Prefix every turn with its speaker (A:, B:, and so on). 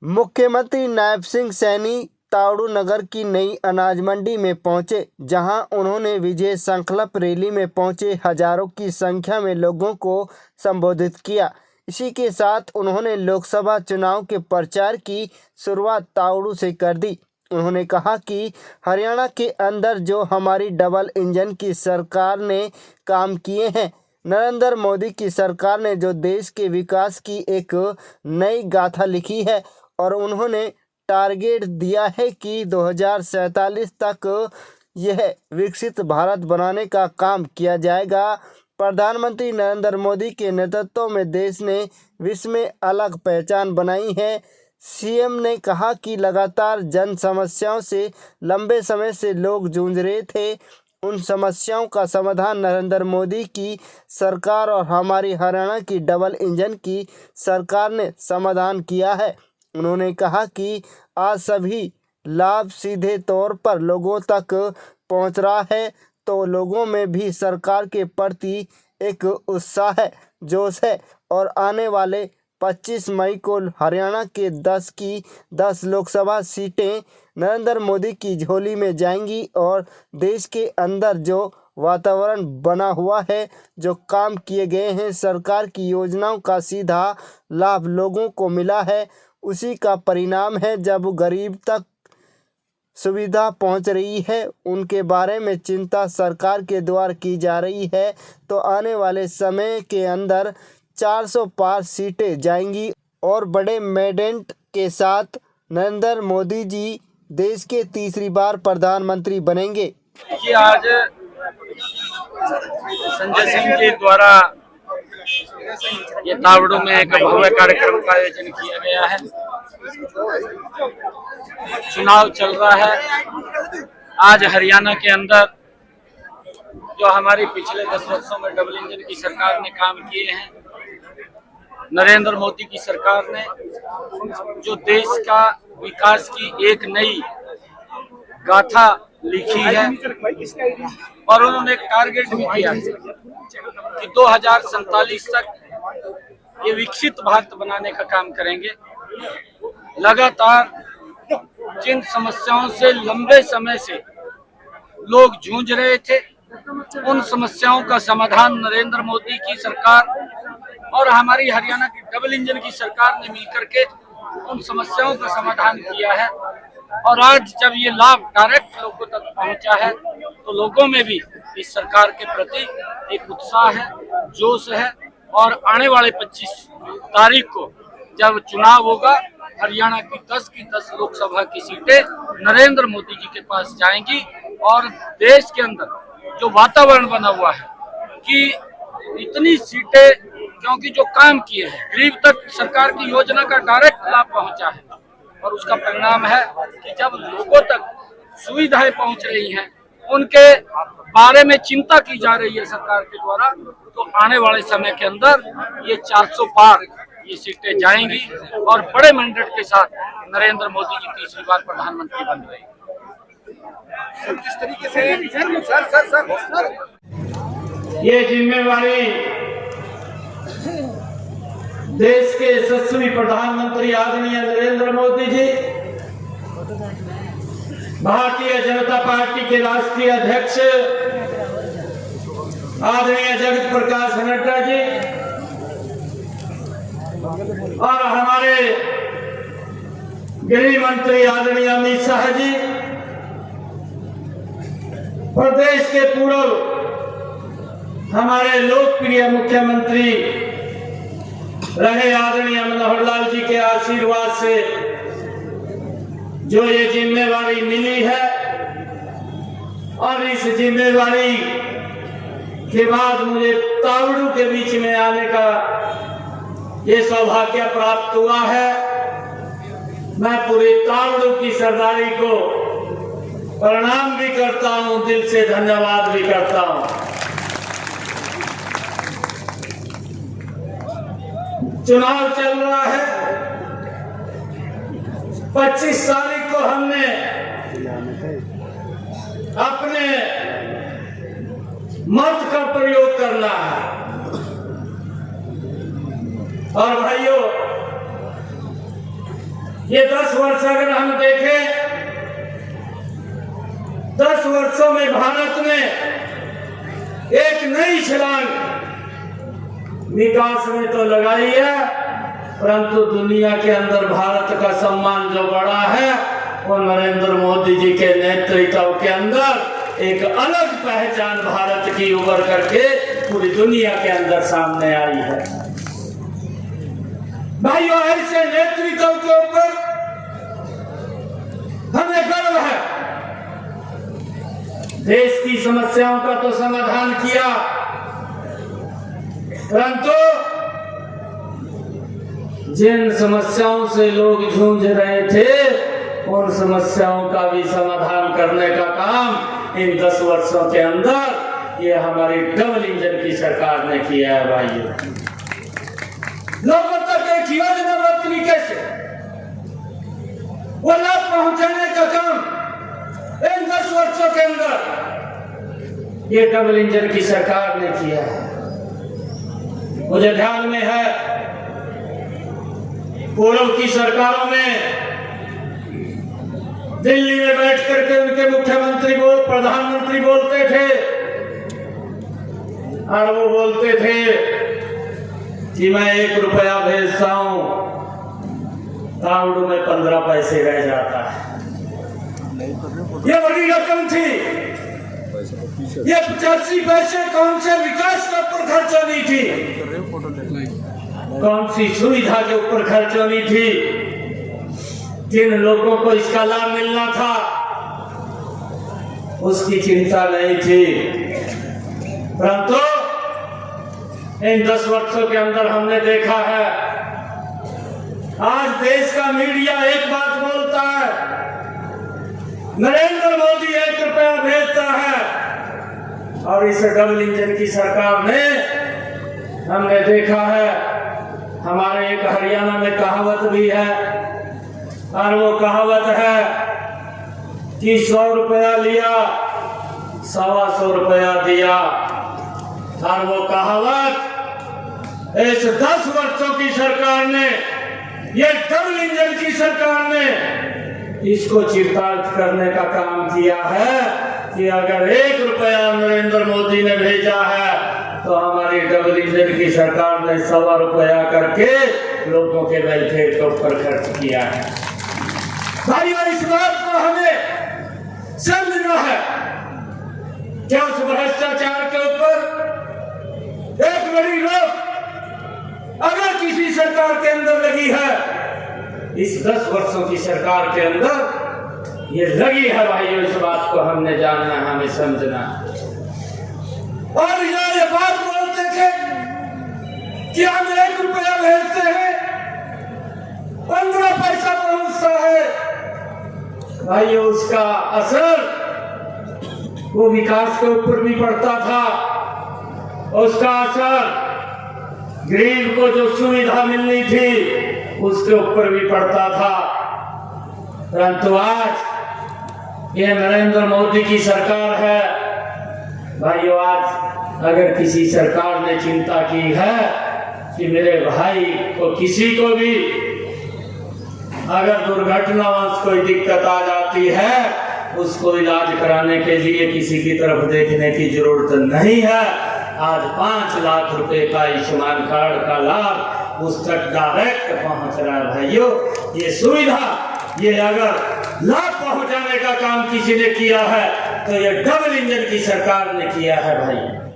A: मुख्यमंत्री नायब सिंह सैनी तावड़ू नगर की नई अनाज मंडी में पहुंचे, जहां उन्होंने विजय संकल्प रैली में पहुंचे हजारों की संख्या में लोगों को संबोधित किया। इसी के साथ उन्होंने लोकसभा चुनाव के प्रचार की शुरुआत तावड़ू से कर दी। उन्होंने कहा कि हरियाणा के अंदर जो हमारी डबल इंजन की सरकार ने काम किए हैं, नरेंद्र मोदी की सरकार ने जो देश के विकास की एक नई गाथा लिखी है और उन्होंने टारगेट दिया है कि 2047 तक यह विकसित भारत बनाने का काम किया जाएगा। प्रधानमंत्री नरेंद्र मोदी के नेतृत्व में देश ने विश्व में अलग पहचान बनाई है। सीएम ने कहा कि लगातार जन समस्याओं से लंबे समय से लोग जूझ रहे थे। उन समस्याओं का समाधान नरेंद्र मोदी की सरकार और हमारी हरियाणा की डबल इंजन की सरकार ने समाधान किया है। उन्होंने कहा कि आज सभी लाभ सीधे तौर पर लोगों तक पहुंच रहा है, तो लोगों में भी सरकार के प्रति एक उत्साह है, जोश है और आने वाले 25 मई को हरियाणा के 10 की 10 लोकसभा सीटें नरेंद्र मोदी की झोली में जाएंगी और देश के अंदर जो वातावरण बना हुआ है, जो काम किए गए हैं, सरकार की योजनाओं का सीधा लाभ लोगों को मिला है, उसी का परिणाम है। जब गरीब तक सुविधा पहुंच रही है, उनके बारे में चिंता सरकार के द्वारा की जा रही है, तो आने वाले समय के अंदर 400 पार सीटें जाएंगी और बड़े मैंडेट के साथ नरेंद्र मोदी जी देश के तीसरी बार प्रधानमंत्री बनेंगे।
B: कि आज संजय सिंह जी द्वारा ये तावड़ू में एक भव्य कार्यक्रम का आयोजन किया गया है। चुनाव चल रहा है। आज हरियाणा के अंदर जो हमारी पिछले 10 वर्षों में डबल इंजन की सरकार ने काम किए हैं, नरेंद्र मोदी की सरकार ने जो देश का विकास की एक नई गाथा लिखी है और उन्होंने एक टारगेट भी किया कि 2047 तक ये विकसित भारत बनाने का काम करेंगे। लगातार जिन समस्याओं से लंबे समय से लोग जूझ रहे थे, उन समस्याओं का समाधान नरेंद्र मोदी की सरकार और हमारी हरियाणा की डबल इंजन की सरकार ने मिलकर के उन समस्याओं का समाधान किया है। और आज जब ये लाभ डायरेक्ट लोगों तक पहुंचा है, तो लोगों में भी इस सरकार के प्रति एक उत्साह है, जोश है और आने वाले 25 तारीख को जब चुनाव होगा, हरियाणा की 10 की 10 लोकसभा की सीटें नरेंद्र मोदी जी के पास जाएंगी और देश के अंदर जो वातावरण बना हुआ है कि इतनी सीटें, क्योंकि जो काम किए हैं, गरीब तक सरकार की योजना का डायरेक्ट लाभ पहुंचा है और उसका परिणाम है कि जब लोगों तक सुविधाएं पहुंच रही हैं, उनके बारे में चिंता की जा रही है सरकार के द्वारा, तो आने वाले समय के अंदर ये 400 पार ये सीटें जाएंगी और बड़े मैंडेट के साथ नरेंद्र मोदी जी तीसरी बार प्रधानमंत्री बन रहे हैं।
C: किस तरीके से ये जिम्मेवारी देश के यशस्वी प्रधानमंत्री आदरणीय नरेंद्र मोदी जी, भारतीय जनता पार्टी के राष्ट्रीय अध्यक्ष आदरणीय जगत प्रकाश नड्डा जी और हमारे गृह मंत्री आदरणीय अमित शाह जी, प्रदेश के पूर्व हमारे लोकप्रिय मुख्यमंत्री रहे आदरणीय मनोहर लाल जी के आशीर्वाद से जो ये जिम्मेवारी मिली है और इस जिम्मेवारी के बाद मुझे तावड़ू के बीच में आने का ये सौभाग्य प्राप्त हुआ है। मैं पूरी तावड़ू की सरदारी को प्रणाम भी करता हूं, दिल से धन्यवाद भी करता हूं। चुनाव चल रहा है। 25 तारीख को हमने अपने मत का प्रयोग करना है और भाइयों, ये 10 वर्ष अगर हम देखें, 10 वर्षों में भारत ने एक नई छलांग विकास में तो लगाई है, परंतु दुनिया के अंदर भारत का सम्मान जो बढ़ा है वो नरेंद्र मोदी जी के नेतृत्व के अंदर एक अलग पहचान भारत की उभर करके पूरी दुनिया के अंदर सामने आई है। भाइयों, ऐसे नेतृत्व के ऊपर हमें गर्व है। देश की समस्याओं का तो समाधान किया, परंतु जिन समस्याओं से लोग जूझ रहे थे उन समस्याओं का भी समाधान करने का काम इन 10 वर्षों के अंदर ये हमारी डबल इंजन की सरकार ने किया है। भाइयों, लोगों तक एक योजनाबद्ध तरीके से वो लाभ पहुंचाने का काम इन 10 वर्षों के अंदर ये डबल इंजन की सरकार ने किया है। मुझे ध्यान में है, पूर्व की सरकारों में दिल्ली में बैठ करके उनके मुख्यमंत्री प्रधानमंत्री बोलते थे और वो बोलते थे कि मैं 1 रुपया भेजता हूं, तावड़ू में 15 पैसे रह जाता है। ये बड़ी रकम थी। ये 85 पैसे कौन से विकास के ऊपर खर्च होनी थी, कौन सी सुविधा के ऊपर खर्च होनी थी, जिन लोगों को इसका लाभ मिलना था उसकी चिंता नहीं थी। परंतु इन 10 वर्षों के अंदर हमने देखा है, आज देश का मीडिया एक बात बोलता है, नरेंद्र मोदी 1 रुपया भेजता है, और इस डबल इंजन की सरकार ने हमने देखा है, हमारे एक हरियाणा में कहावत भी है, और वो कहावत है कि 100 रुपया लिया 125 रुपया दिया। और वो कहावत इस 10 वर्षों की सरकार ने, ये डबल इंजन की सरकार ने इसको चरितार्थ करने का काम किया है कि अगर 1 रुपया नरेंद्र मोदी ने भेजा है तो हमारी डबल इंजन की सरकार ने 125 रुपया करके लोगों के वेलफेयर के ऊपर खर्च किया है। भाइयों, इस बात को हमें समझना है क्या उस भ्रष्टाचार के ऊपर एक बड़ी रोक अगर किसी सरकार के अंदर लगी है, इस 10 वर्षों की सरकार के अंदर ये लगी है। भाइयों, इस बात को हमने जानना है, हमें समझना है। और ये बात बोलते थे कि हम 1 रुपया भेजते हैं 15 पैसा पहुंचता है। भाइयों, उसका असर वो विकास के ऊपर भी पड़ता था, उसका असर गरीब को जो सुविधा मिलनी थी उसके ऊपर भी पड़ता था। परंतु आज ये नरेंद्र मोदी की सरकार है। भाइयों, आज अगर किसी सरकार ने चिंता की है कि मेरे भाई को किसी को भी अगर दुर्घटनावश कोई दिक्कत आ जाती है, उसको इलाज कराने के लिए किसी की तरफ देखने की जरूरत नहीं है। आज 5 लाख रुपए का आयुष्मान कार्ड का लाभ उस तक डायरेक्ट पहुंच रहा है। भाइयों, ये सुविधा, ये अगर लाभ पहुंचाने का काम किसी ने किया है तो ये डबल इंजन की सरकार ने किया है। भाई,